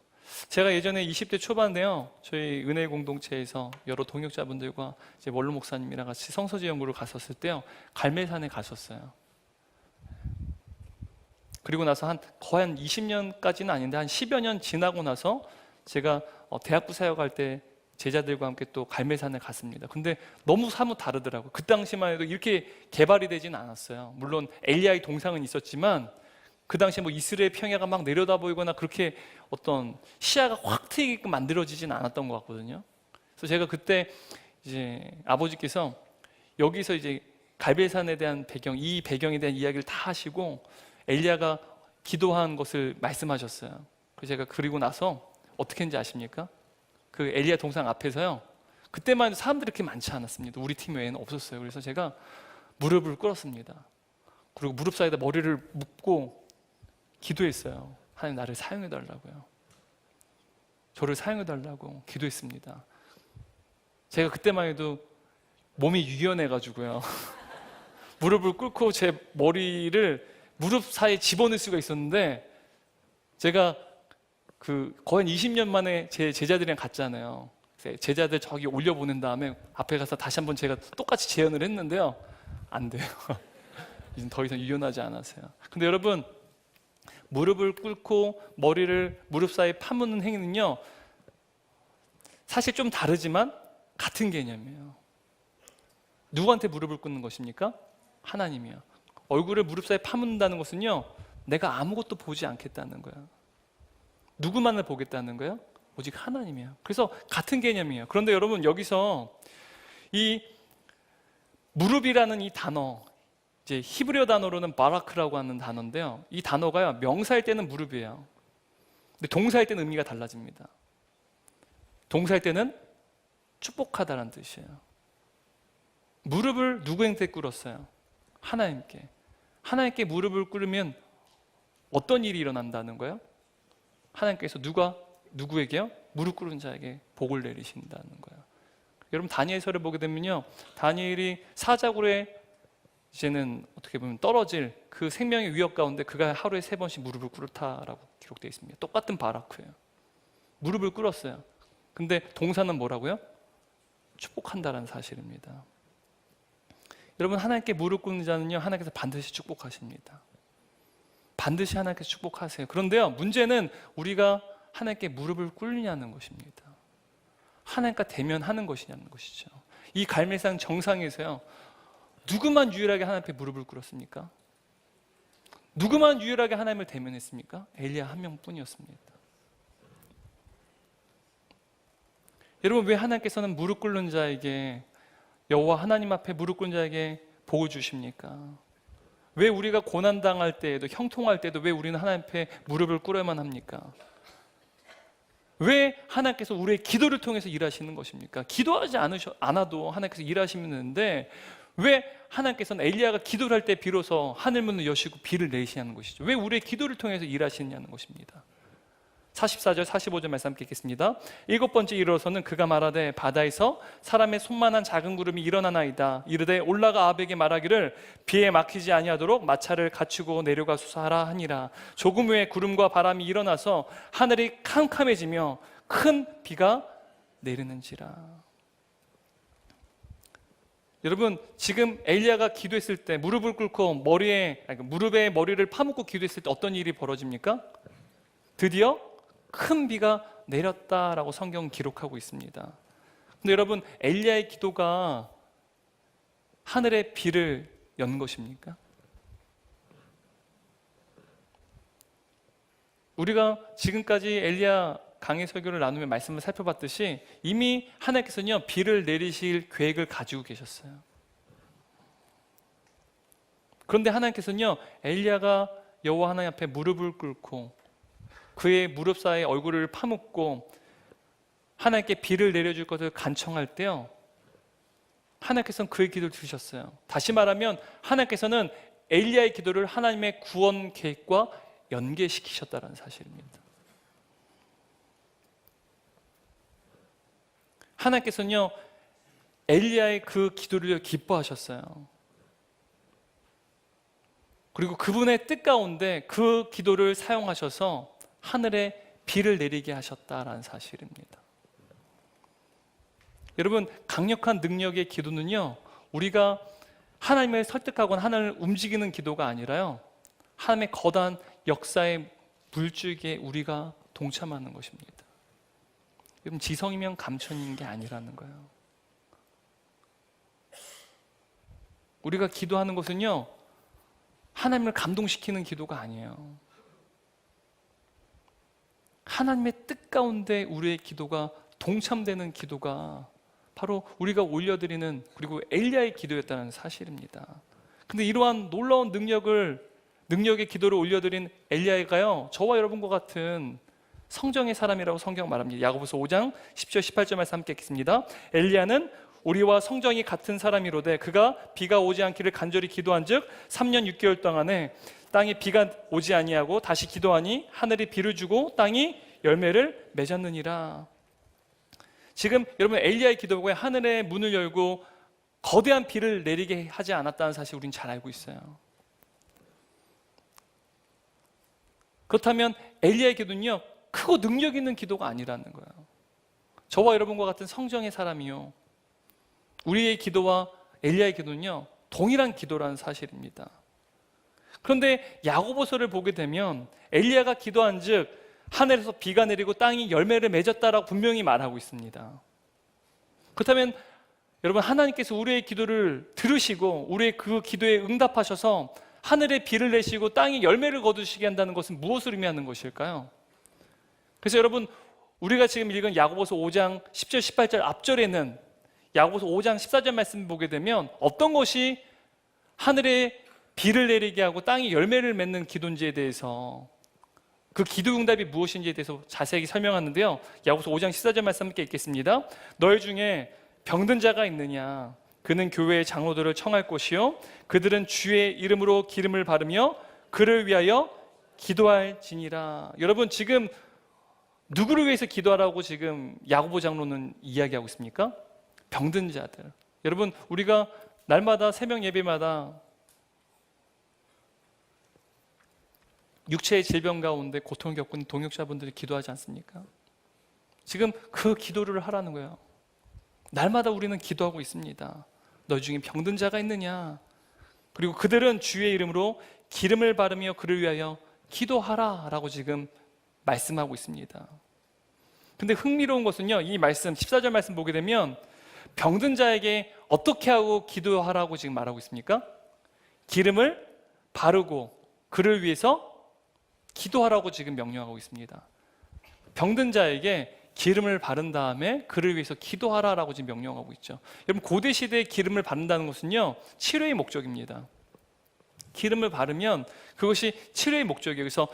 제가 예전에 20대 초반에요, 저희 은혜 공동체에서 여러 동역자분들과 이제 원로 목사님이랑 같이 성서지 연구를 갔었을 때요, 갈멜산에 갔었어요. 그리고 나서 거의 한 20년까지는 아닌데 한 10여 년 지나고 나서 제가 대학부 사역할 때 제자들과 함께 또 갈멜산에 갔습니다. 근데 너무 사뭇 다르더라고요. 그 당시만 해도 이렇게 개발이 되지는 않았어요. 물론 엘리야의 동상은 있었지만 그 당시에 뭐 이스라엘 평야가 막 내려다 보이거나 그렇게 어떤 시야가 확 트이게끔 만들어지지는 않았던 것 같거든요. 그래서 제가 그때 이제 아버지께서 여기서 이제 갈멜산에 대한 배경, 이 배경에 대한 이야기를 다 하시고 엘리야가 기도한 것을 말씀하셨어요. 그래서 제가 그리고 나서 어떻게 했는지 아십니까? 그 엘리야 동상 앞에서요, 그때만 해도 사람들이 그렇게 많지 않았습니다. 우리 팀 외에는 없었어요. 그래서 제가 무릎을 꿇었습니다. 그리고 무릎 사이에다 머리를 묻고 기도했어요. 하나님, 나를 사용해 달라고요. 저를 사용해 달라고 기도했습니다. 제가 그때만 해도 몸이 유연해 가지고요, 무릎을 꿇고 제 머리를 무릎 사이에 집어넣을 수가 있었는데, 제가 거의 20년 만에 제 제자들이랑 갔잖아요. 제자들 저기 올려보낸 다음에 앞에 가서 다시 한번 제가 똑같이 재연을 했는데요, 안 돼요. 이제 더 이상 유연하지 않았어요. 근데 여러분, 무릎을 꿇고 머리를 무릎 사이에 파묻는 행위는요, 사실 좀 다르지만 같은 개념이에요. 누구한테 무릎을 꿇는 것입니까? 하나님이요. 얼굴을 무릎 사이에 파묻는다는 것은요, 내가 아무것도 보지 않겠다는 거예요. 누구만을 보겠다는 거예요? 오직 하나님이에요. 그래서 같은 개념이에요. 그런데 여러분, 여기서 이 무릎이라는 이 단어, 이제 히브리어 단어로는 바라크라고 하는 단어인데요, 이 단어가요, 명사일 때는 무릎이에요. 근데 동사일 때는 의미가 달라집니다. 동사일 때는 축복하다라는 뜻이에요. 무릎을 누구한테 꿇었어요? 하나님께. 하나님께 무릎을 꿇으면 어떤 일이 일어난다는 거예요? 하나님께서 누구에게요? 무릎 꿇은 자에게 복을 내리신다는 거예요. 여러분, 다니엘서를 보게 되면요, 다니엘이 사자굴에 이제는 어떻게 보면 떨어질 그 생명의 위협 가운데 그가 하루에 3번씩 무릎을 꿇다라고 기록되어 있습니다. 똑같은 바라크예요. 무릎을 꿇었어요. 근데 동사는 뭐라고요? 축복한다라는 사실입니다. 여러분, 하나님께 무릎 꿇는 자는요, 하나님께서 반드시 축복하십니다. 반드시 하나님께서 축복하세요. 그런데요, 문제는 우리가 하나님께 무릎을 꿇느냐는 것입니다. 하나님과 대면하는 것이냐는 것이죠. 이 갈멜산 정상에서요, 누구만 유일하게 하나님 앞에 무릎을 꿇었습니까? 누구만 유일하게 하나님을 대면했습니까? 엘리야 한 명뿐이었습니다. 여러분, 왜 하나님께서는 무릎 꿇는 자에게, 여호와 하나님 앞에 무릎 꿇는 자에게 복을 주십니까? 왜 우리가 고난당할 때에도, 형통할 때도 왜 우리는 하나님 앞에 무릎을 꿇어야만 합니까? 왜 하나님께서 우리의 기도를 통해서 일하시는 것입니까? 기도하지 않아도 하나님께서 일하시면 되는데, 왜 하나님께서는 엘리야가 기도를 할 때 비로소 하늘문을 여시고 비를 내리시냐는 것이죠. 왜 우리의 기도를 통해서 일하시느냐는 것입니다. 44절 45절 말씀 함께 읽겠습니다. 7번째 이르러서는 그가 말하되 바다에서 사람의 손만한 작은 구름이 일어나나이다. 이르되 올라가 아합에게 말하기를 비에 막히지 아니하도록 마차를 갖추고 내려가 수사하라 하니라. 조금 후에 구름과 바람이 일어나서 하늘이 캄캄해지며 큰 비가 내리는지라. 여러분, 지금 엘리야가 기도했을 때 무릎을 꿇고 무릎에 머리를 파묻고 기도했을 때 어떤 일이 벌어집니까? 드디어 큰 비가 내렸다라고 성경은 기록하고 있습니다. 근데 여러분, 엘리야의 기도가 하늘의 비를 연 것입니까? 우리가 지금까지 엘리야 강해 설교를 나누며 말씀을 살펴봤듯이 이미 하나님께서는요, 비를 내리실 계획을 가지고 계셨어요. 그런데 하나님께서는요, 엘리야가 여호와 하나님 앞에 무릎을 꿇고 그의 무릎 사이에 얼굴을 파묻고 하나님께 비를 내려줄 것을 간청할 때요, 하나님께서는 그의 기도를 들으셨어요. 다시 말하면 하나님께서는 엘리야의 기도를 하나님의 구원 계획과 연계시키셨다는 사실입니다. 하나님께서는요, 엘리야의 그 기도를 기뻐하셨어요. 그리고 그분의 뜻 가운데 그 기도를 사용하셔서 하늘에 비를 내리게 하셨다라는 사실입니다. 여러분, 강력한 능력의 기도는요, 우리가 하나님을 설득하거나 하나님을 움직이는 기도가 아니라요, 하나님의 거대한 역사의 물줄기에 우리가 동참하는 것입니다. 여러분, 지성이면 감천인 게 아니라는 거예요. 우리가 기도하는 것은요, 하나님을 감동시키는 기도가 아니에요. 하나님의 뜻 가운데 우리의 기도가 동참되는 기도가 바로 우리가 올려드리는, 그리고 엘리야의 기도였다는 사실입니다. 근데 이러한 놀라운 능력의 기도를 올려드린 엘리야가요, 저와 여러분과 같은 성정의 사람이라고 성경 말합니다. 야고보서 5장 10절 18절 말씀 함께 읽겠습니다. 엘리야는 우리와 성정이 같은 사람이로되 그가 비가 오지 않기를 간절히 기도한즉 3년 6개월 동안에 땅에 비가 오지 아니하고 다시 기도하니 하늘이 비를 주고 땅이 열매를 맺었느니라. 지금 여러분, 엘리야의 기도가 하늘의 문을 열고 거대한 비를 내리게 하지 않았다는 사실 우리는 잘 알고 있어요. 그렇다면 엘리야의 기도는요, 크고 능력 있는 기도가 아니라는 거예요. 저와 여러분과 같은 성정의 사람이요, 우리의 기도와 엘리야의 기도는요, 동일한 기도라는 사실입니다. 그런데 야고보서를 보게 되면 엘리야가 기도한즉 하늘에서 비가 내리고 땅이 열매를 맺었다라고 분명히 말하고 있습니다. 그렇다면 여러분, 하나님께서 우리의 기도를 들으시고 우리의 그 기도에 응답하셔서 하늘에 비를 내시고 땅이 열매를 거두시게 한다는 것은 무엇을 의미하는 것일까요? 그래서 여러분, 우리가 지금 읽은 야고보서 5장 10절 18절 앞절에는 야고보서 5장 14절 말씀을 보게 되면 어떤 것이 하늘에 비를 내리게 하고 땅이 열매를 맺는 기도인지에 대해서, 그 기도 응답이 무엇인지에 대해서 자세히 설명하는데요, 야고보서 5장 14절 말씀 함께 읽겠습니다. 너희 중에 병든 자가 있느냐? 그는 교회의 장로들을 청할 것이요 그들은 주의 이름으로 기름을 바르며 그를 위하여 기도할지니라. 여러분, 지금 누구를 위해서 기도하라고 지금 야고보 장로는 이야기하고 있습니까? 병든 자들. 여러분, 우리가 날마다 새벽 예배마다 육체의 질병 가운데 고통을 겪는 동역자분들이 기도하지 않습니까? 지금 그 기도를 하라는 거예요. 날마다 우리는 기도하고 있습니다. 너희 중에 병든 자가 있느냐? 그리고 그들은 주의 이름으로 기름을 바르며 그를 위하여 기도하라 라고 지금 말씀하고 있습니다. 근데 흥미로운 것은요, 이 말씀 14절 말씀 보게 되면 병든 자에게 어떻게 하고 기도하라고 지금 말하고 있습니까? 기름을 바르고 그를 위해서 기도하라고 지금 명령하고 있습니다. 병든 자에게 기름을 바른 다음에 그를 위해서 기도하라라고 지금 명령하고 있죠. 여러분, 고대 시대에 기름을 바른다는 것은요, 치료의 목적입니다. 기름을 바르면 그것이 치료의 목적이에요. 그래서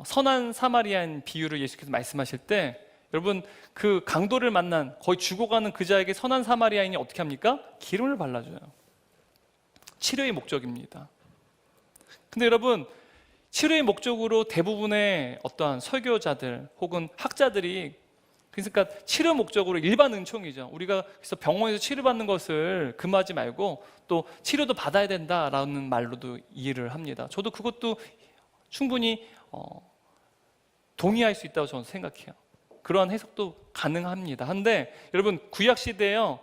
선한 사마리아인 비유를 예수께서 말씀하실 때, 여러분, 그 강도를 만난 거의 죽어가는 그 자에게 선한 사마리아인이 어떻게 합니까? 기름을 발라줘요. 치료의 목적입니다. 근데 여러분, 치료의 목적으로 대부분의 어떠한 설교자들 혹은 학자들이, 그러니까 치료 목적으로 일반 은총이죠. 우리가 그래서 병원에서 치료받는 것을 금하지 말고 또 치료도 받아야 된다라는 말로도 이해를 합니다. 저도 그것도 충분히 동의할 수 있다고 저는 생각해요. 그러한 해석도 가능합니다. 한데 여러분, 구약 시대에요,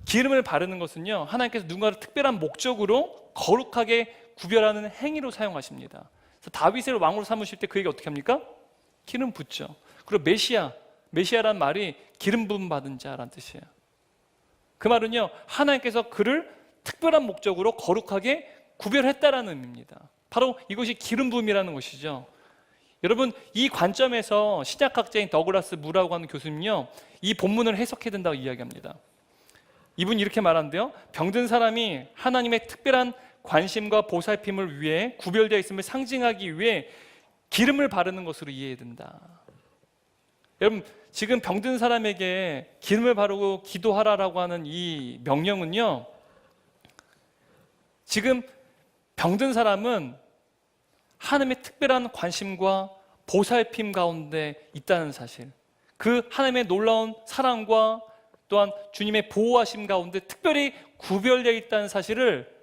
기름을 바르는 것은요, 하나님께서 누군가를 특별한 목적으로 거룩하게 구별하는 행위로 사용하십니다. 그래서 다윗을 왕으로 삼으실 때 그에게 어떻게 합니까? 기름 붓죠. 그리고 메시아, 메시아란 말이 기름 부음 받은 자라는 뜻이에요. 그 말은요, 하나님께서 그를 특별한 목적으로 거룩하게 구별했다라는 의미입니다. 바로 이것이 기름 부음이라는 것이죠. 여러분, 이 관점에서 신약학자인 더글라스 무라고 하는 교수님은요, 이 본문을 해석해야 된다고 이야기합니다. 이분이 이렇게 말하는데요, 병든 사람이 하나님의 특별한 관심과 보살핌을 위해 구별되어 있음을 상징하기 위해 기름을 바르는 것으로 이해해야 된다. 여러분, 지금 병든 사람에게 기름을 바르고 기도하라라고 하는 이 명령은요, 지금 병든 사람은 하나님의 특별한 관심과 보살핌 가운데 있다는 사실, 그 하나님의 놀라운 사랑과 또한 주님의 보호하심 가운데 특별히 구별되어 있다는 사실을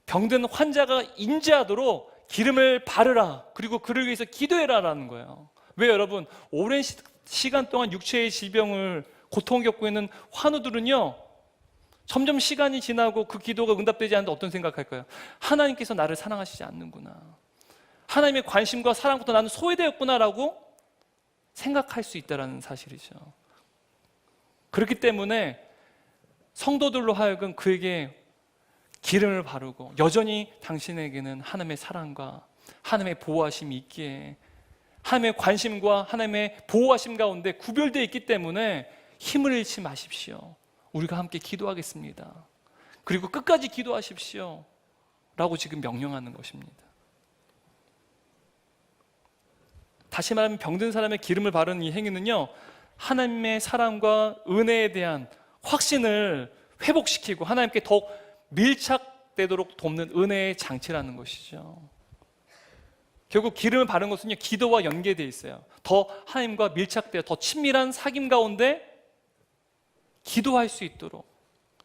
병든 환자가 인지하도록 기름을 바르라, 그리고 그를 위해서 기도해라라는 거예요. 왜 여러분, 오랜 시간 동안 육체의 질병을 고통 겪고 있는 환우들은요, 점점 시간이 지나고 그 기도가 응답되지 않는데 어떤 생각할까요? 하나님께서 나를 사랑하시지 않는구나, 하나님의 관심과 사랑부터 나는 소외되었구나라고 생각할 수 있다는 사실이죠. 그렇기 때문에 성도들로 하여금 그에게 기름을 바르고 여전히 당신에게는 하나님의 사랑과 하나님의 보호하심이 있기에, 하나님의 관심과 하나님의 보호하심 가운데 구별되어 있기 때문에 힘을 잃지 마십시오. 우리가 함께 기도하겠습니다. 그리고 끝까지 기도하십시오 라고 지금 명령하는 것입니다. 다시 말하면 병든 사람의 기름을 바르는 이 행위는요, 하나님의 사랑과 은혜에 대한 확신을 회복시키고 하나님께 더욱 밀착되도록 돕는 은혜의 장치라는 것이죠. 결국 기름을 바르는 것은요, 기도와 연계되어 있어요. 더 하나님과 밀착되어 더 친밀한 사귐 가운데 기도할 수 있도록,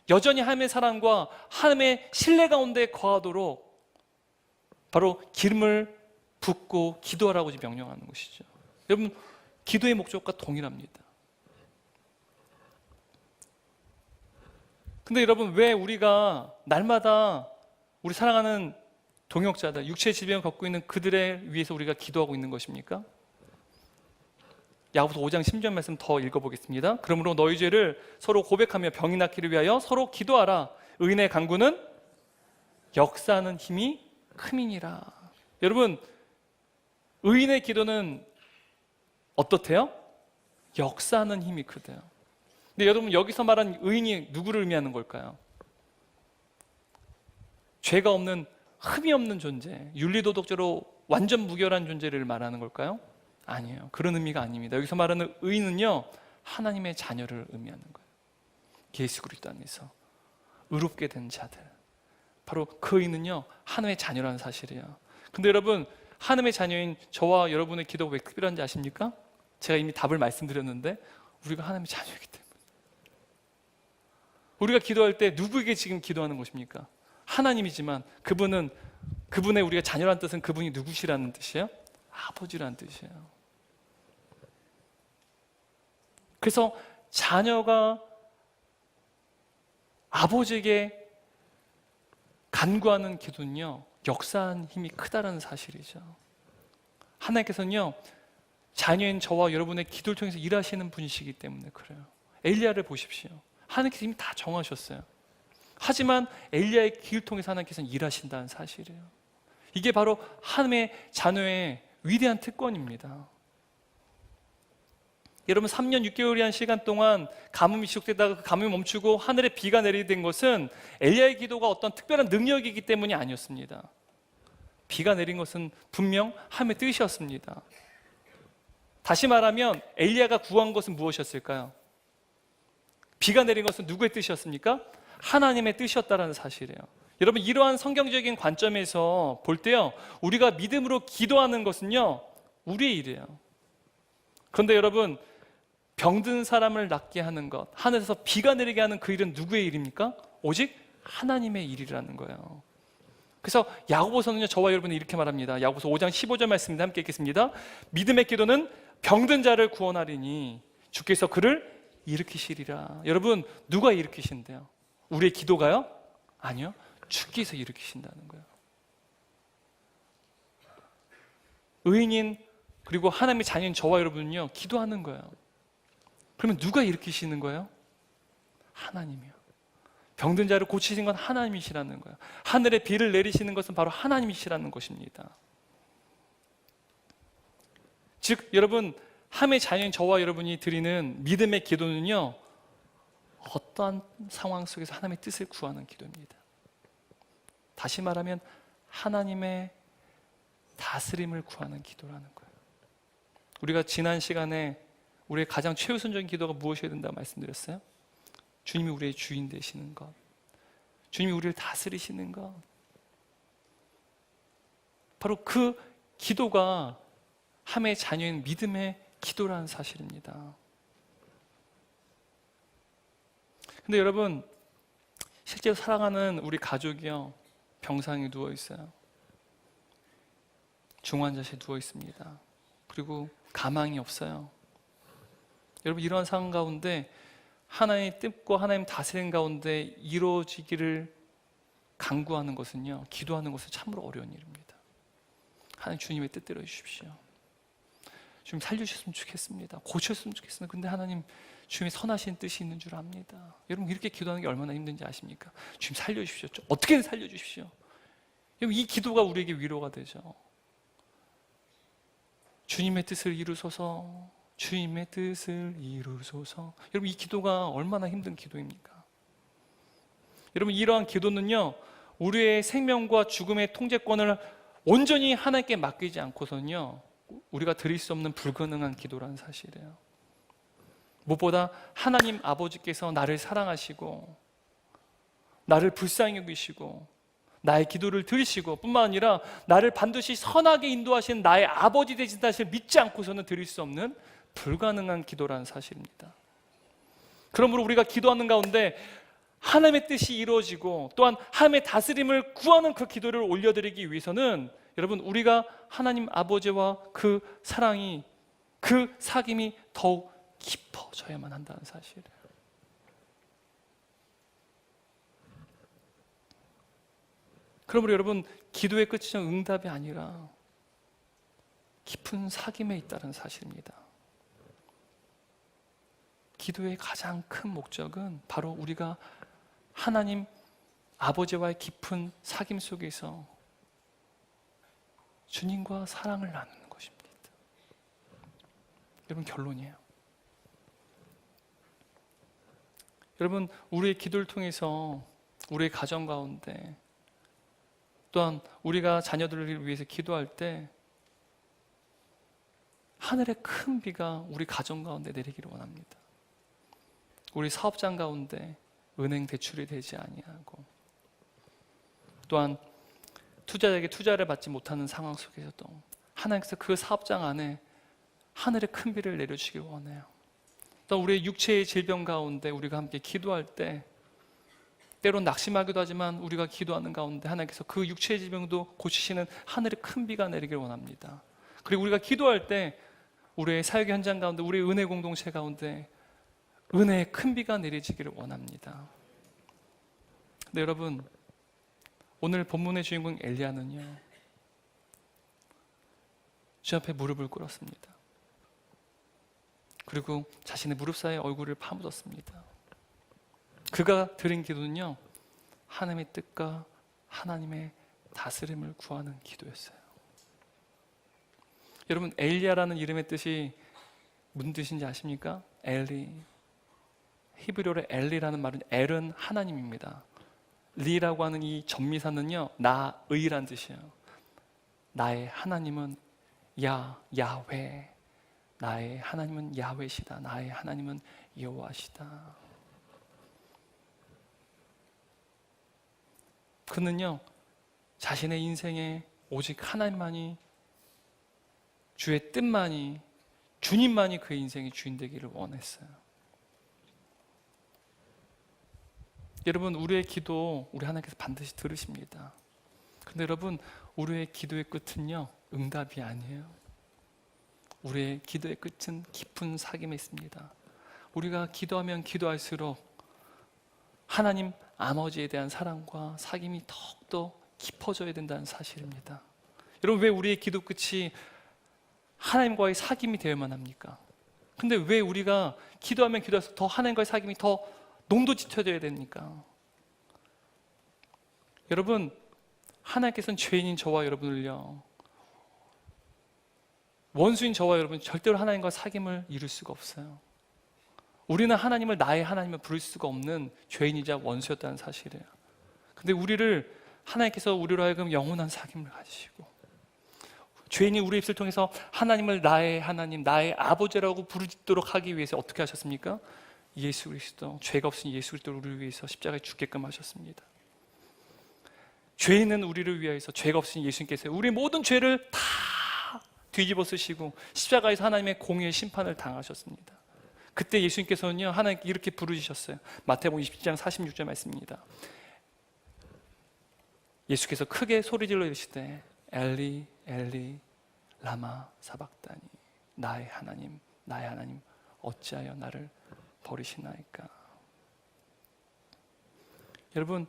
여전히 하나님의 사랑과 하나님의 신뢰 가운데 거하도록 바로 기름을 붓고 기도하라고 지금 명령하는 것이죠. 여러분, 기도의 목적과 동일합니다. 근데 여러분, 왜 우리가 날마다 우리 사랑하는 동역자들, 육체의 질병을 겪고 있는 그들에 위해서 우리가 기도하고 있는 것입니까? 야고보서 5장 10절 말씀 더 읽어보겠습니다. 그러므로 너희 죄를 서로 고백하며 병이 낫기를 위하여 서로 기도하라. 의인의 간구는 역사하는 힘이 큼이니라. 여러분, 의인의 기도는 어떻대요? 역사하는 힘이 크대요. 근데 여러분, 여기서 말한 의인이 누구를 의미하는 걸까요? 죄가 없는, 흠이 없는 존재, 윤리도덕적으로 완전 무결한 존재를 말하는 걸까요? 아니에요. 그런 의미가 아닙니다. 여기서 말하는 의인은요, 하나님의 자녀를 의미하는 거예요. 예수 그리스도 안에서 의롭게 된 자들, 바로 그 의인은요, 하나님의 자녀라는 사실이에요. 근데 여러분, 하나님의 자녀인 저와 여러분의 기도가 왜 특별한지 아십니까? 제가 이미 답을 말씀드렸는데, 우리가 하나님의 자녀이기 때문에. 우리가 기도할 때 누구에게 지금 기도하는 것입니까? 하나님이지만 그분의 우리가 자녀라는 뜻은 그분이 누구시라는 뜻이에요? 아버지라는 뜻이에요. 그래서 자녀가 아버지에게 간구하는 기도는요, 역사한 힘이 크다는 사실이죠. 하나님께서는요, 자녀인 저와 여러분의 기도를 통해서 일하시는 분이시기 때문에 그래요. 엘리야를 보십시오. 하나님께서 이미 다 정하셨어요. 하지만 엘리야의 길을 통해서 하나님께서는 일하신다는 사실이에요. 이게 바로 하나님의 자녀의 위대한 특권입니다. 여러분, 3년 6개월이란 시간 동안 가뭄이 지속되다가 그 가뭄이 멈추고 하늘에 비가 내리게 된 것은 엘리야의 기도가 어떤 특별한 능력이기 때문이 아니었습니다. 비가 내린 것은 분명 하나님의 뜻이었습니다. 다시 말하면 엘리야가 구한 것은 무엇이었을까요? 비가 내린 것은 누구의 뜻이었습니까? 하나님의 뜻이었다는 사실이에요. 여러분, 이러한 성경적인 관점에서 볼 때요, 우리가 믿음으로 기도하는 것은요, 우리의 일이에요. 그런데 여러분, 병든 사람을 낫게 하는 것, 하늘에서 비가 내리게 하는 그 일은 누구의 일입니까? 오직 하나님의 일이라는 거예요. 그래서 야고보서는요, 저와 여러분이 이렇게 말합니다. 야고보서 5장 15절 말씀입니다. 함께 읽겠습니다. 믿음의 기도는 병든 자를 구원하리니 주께서 그를 일으키시리라. 여러분, 누가 일으키신대요? 우리의 기도가요? 아니요, 주께서 일으키신다는 거예요. 의인인, 그리고 하나님의 자녀인 저와 여러분은요, 기도하는 거예요. 그러면 누가 일으키시는 거예요? 하나님이요. 병든 자를 고치신 건 하나님이시라는 거예요. 하늘의 비를 내리시는 것은 바로 하나님이시라는 것입니다. 즉 여러분, 함의 자녀인 저와 여러분이 드리는 믿음의 기도는요, 어떠한 상황 속에서 하나님의 뜻을 구하는 기도입니다. 다시 말하면 하나님의 다스림을 구하는 기도라는 거예요. 우리가 지난 시간에 우리의 가장 최우선적인 기도가 무엇이어야 된다고 말씀드렸어요? 주님이 우리의 주인 되시는 것, 주님이 우리를 다스리시는 것, 바로 그 기도가 함의 자녀인 믿음의 기도라는 사실입니다. 근데 여러분, 실제로 사랑하는 우리 가족이요, 병상에 누워 있어요. 중환자실에 누워 있습니다. 그리고 가망이 없어요. 여러분, 이러한 상황 가운데 하나님의 뜻과 하나님 다스림 가운데 이루어지기를 간구하는 것은요, 기도하는 것은 참으로 어려운 일입니다. 하나님, 주님의 뜻대로 해주십시오. 주님 살려주셨으면 좋겠습니다. 고쳤으면 좋겠습니다. 근데 하나님, 주님의 선하신 뜻이 있는 줄 압니다. 여러분, 이렇게 기도하는 게 얼마나 힘든지 아십니까? 주님 살려주십시오. 어떻게든 살려주십시오. 여러분, 이 기도가 우리에게 위로가 되죠. 주님의 뜻을 이루소서, 주님의 뜻을 이루소서. 여러분, 이 기도가 얼마나 힘든 기도입니까? 여러분, 이러한 기도는요, 우리의 생명과 죽음의 통제권을 온전히 하나님께 맡기지 않고서는요, 우리가 드릴 수 없는 불가능한 기도라는 사실이에요. 무엇보다 하나님 아버지께서 나를 사랑하시고 나를 불쌍히 여기시고 나의 기도를 들으시고 뿐만 아니라 나를 반드시 선하게 인도하시는 나의 아버지 되신 사실을 믿지 않고서는 드릴 수 없는 불가능한 기도라는 사실입니다. 그러므로 우리가 기도하는 가운데 하나님의 뜻이 이루어지고 또한 하나님의 다스림을 구하는 그 기도를 올려드리기 위해서는 여러분, 우리가 하나님 아버지와 그 사랑이, 그 사귐이 더욱 깊어져야만 한다는 사실이에요. 그러므로 여러분, 기도의 끝은 응답이 아니라 깊은 사귐에 있다는 사실입니다. 기도의 가장 큰 목적은 바로 우리가 하나님 아버지와의 깊은 사귐 속에서 주님과 사랑을 나누는 것입니다. 여러분, 결론이에요. 여러분, 우리의 기도를 통해서 우리의 가정 가운데 또한 우리가 자녀들을 위해서 기도할 때 하늘의 큰 비가 우리 가정 가운데 내리기를 원합니다. 우리 사업장 가운데 은행 대출이 되지 아니하고 또한 투자자에게 투자를 받지 못하는 상황 속에서도 하나님께서 그 사업장 안에 하늘의 큰 비를 내려주시길 원해요. 또 우리의 육체의 질병 가운데 우리가 함께 기도할 때 때론 낙심하기도 하지만 우리가 기도하는 가운데 하나님께서 그 육체의 질병도 고치시는 하늘의 큰 비가 내리길 원합니다. 그리고 우리가 기도할 때 우리의 사역 현장 가운데 우리의 은혜 공동체 가운데 은혜의 큰 비가 내리지기를 원합니다. 근데 여러분, 오늘 본문의 주인공 엘리야는요, 주 앞에 무릎을 꿇었습니다. 그리고 자신의 무릎 사이에 얼굴을 파묻었습니다. 그가 드린 기도는요, 하나님의 뜻과 하나님의 다스림을 구하는 기도였어요. 여러분, 엘리야라는 이름의 뜻이 무슨 뜻인지 아십니까? 엘리. 히브리어로 엘리라는 말은 엘은 하나님입니다. 리라고 하는 이 전미사는요, 나의란 뜻이에요. 나의 하나님은 야훼. 나의 하나님은 야훼시다. 나의 하나님은 여호와시다. 그는요, 자신의 인생에 오직 하나님만이, 주의 뜻만이, 주님만이 그의 인생의 주인 되기를 원했어요. 여러분, 우리의 기도 우리 하나님께서 반드시 들으십니다. 근데 여러분, 우리의 기도의 끝은요, 응답이 아니에요. 우리의 기도의 끝은 깊은 사귐에 있습니다. 우리가 기도하면 기도할수록 하나님 아버지에 대한 사랑과 사귐이 더욱더 깊어져야 된다는 사실입니다. 여러분, 왜 우리의 기도 끝이 하나님과의 사귐이 되어야만 합니까? 근데 왜 우리가 기도하면 기도할수록 더 하나님과의 사귐이 더 농도짙어져야 됩니까? 여러분, 하나님께서는 죄인인 저와 여러분을요, 원수인 저와 여러분 절대로 하나님과 사귐을 이룰 수가 없어요. 우리는 하나님을 나의 하나님을 부를 수가 없는 죄인이자 원수였다는 사실이에요. 근데 우리를 하나님께서 우리로 하여금 영원한 사귐을 가지시고, 죄인이 우리 입술을 통해서 하나님을 나의 하나님, 나의 아버지라고 부르짖도록 하기 위해서 어떻게 하셨습니까? 예수 그리스도, 죄가 없으신 예수 그리스도를 우리를 위해서 십자가에 죽게끔 하셨습니다. 죄인은 우리를 위하여서, 죄가 없으신 예수님께서 우리 모든 죄를 다 뒤집어 쓰시고 십자가에서 하나님의 공의의 심판을 당하셨습니다. 그때 예수님께서는요, 하나님께 이렇게 부르짖으셨어요. 마태복음 27장 46절 말씀입니다. 예수께서 크게 소리질러 이르시되 엘리 엘리 라마 사박다니, 나의 하나님 나의 하나님 어찌하여 나를 버리시나이까. 여러분,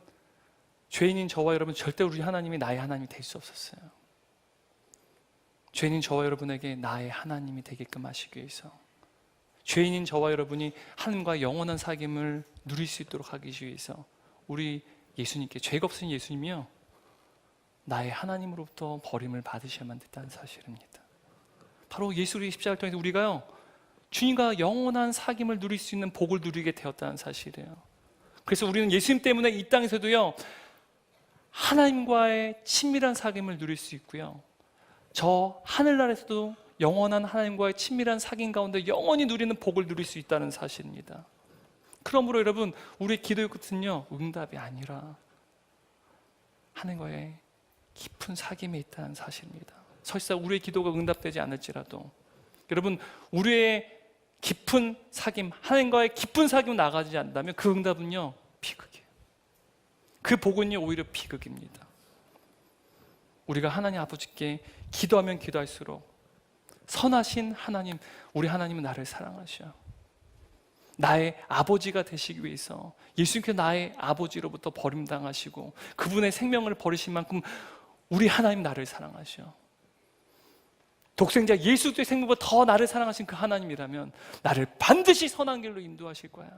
죄인인 저와 여러분 절대 우리 하나님이 나의 하나님이 될 수 없었어요. 죄인인 저와 여러분에게 나의 하나님이 되게끔 하시기 위해서, 죄인인 저와 여러분이 하나님과 영원한 사귐을 누릴 수 있도록 하기 위해서 우리 예수님께, 죄가 없으신 예수님이요, 나의 하나님으로부터 버림을 받으셔야만 됐다는 사실입니다. 바로 예수 그리스도의 십자가를 통해서 우리가요, 주님과 영원한 사귐을 누릴 수 있는 복을 누리게 되었다는 사실이에요. 그래서 우리는 예수님 때문에 이 땅에서도요, 하나님과의 친밀한 사귐을 누릴 수 있고요, 저 하늘나라에서도 영원한 하나님과의 친밀한 사귐 가운데 영원히 누리는 복을 누릴 수 있다는 사실입니다. 그러므로 여러분, 우리의 기도의 끝은요, 응답이 아니라 하나님과의 깊은 사귐에 있다는 사실입니다. 설사 우리의 기도가 응답되지 않을지라도 여러분, 우리의 깊은 사귐, 하나님과의 깊은 사귐 나가지 않는다면 그 응답은요, 비극이에요. 그 복은요, 오히려 비극입니다. 우리가 하나님 아버지께 기도하면 기도할수록 선하신 하나님, 우리 하나님은 나를 사랑하셔. 나의 아버지가 되시기 위해서 예수님께서 나의 아버지로부터 버림당하시고 그분의 생명을 버리신 만큼 우리 하나님 나를 사랑하셔. 독생자 예수 그리스도의 생명보다 더 나를 사랑하신 그 하나님이라면 나를 반드시 선한 길로 인도하실 거야.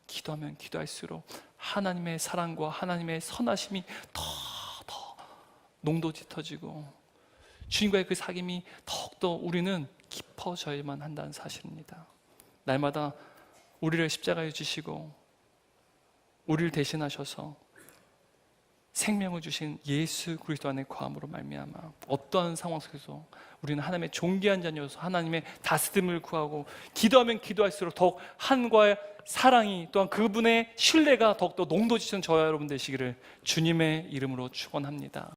기도하면 기도할수록 하나님의 사랑과 하나님의 선하심이 더 농도 짙어지고 주님과의 그 사귐이 더욱더 우리는 깊어져야만 한다는 사실입니다. 날마다 우리를 십자가에 주시고 우리를 대신하셔서 생명을 주신 예수 그리스도 안에 거함으로 말미암아 어떠한 상황 속에서 우리는 하나님의 존귀한 자녀로서 하나님의 다스림을 구하고 기도하면 기도할수록 더욱 하나님과의 사랑이, 또한 그분의 신뢰가 더욱더 농도지신 저와 여러분 되시기를 주님의 이름으로 축원합니다.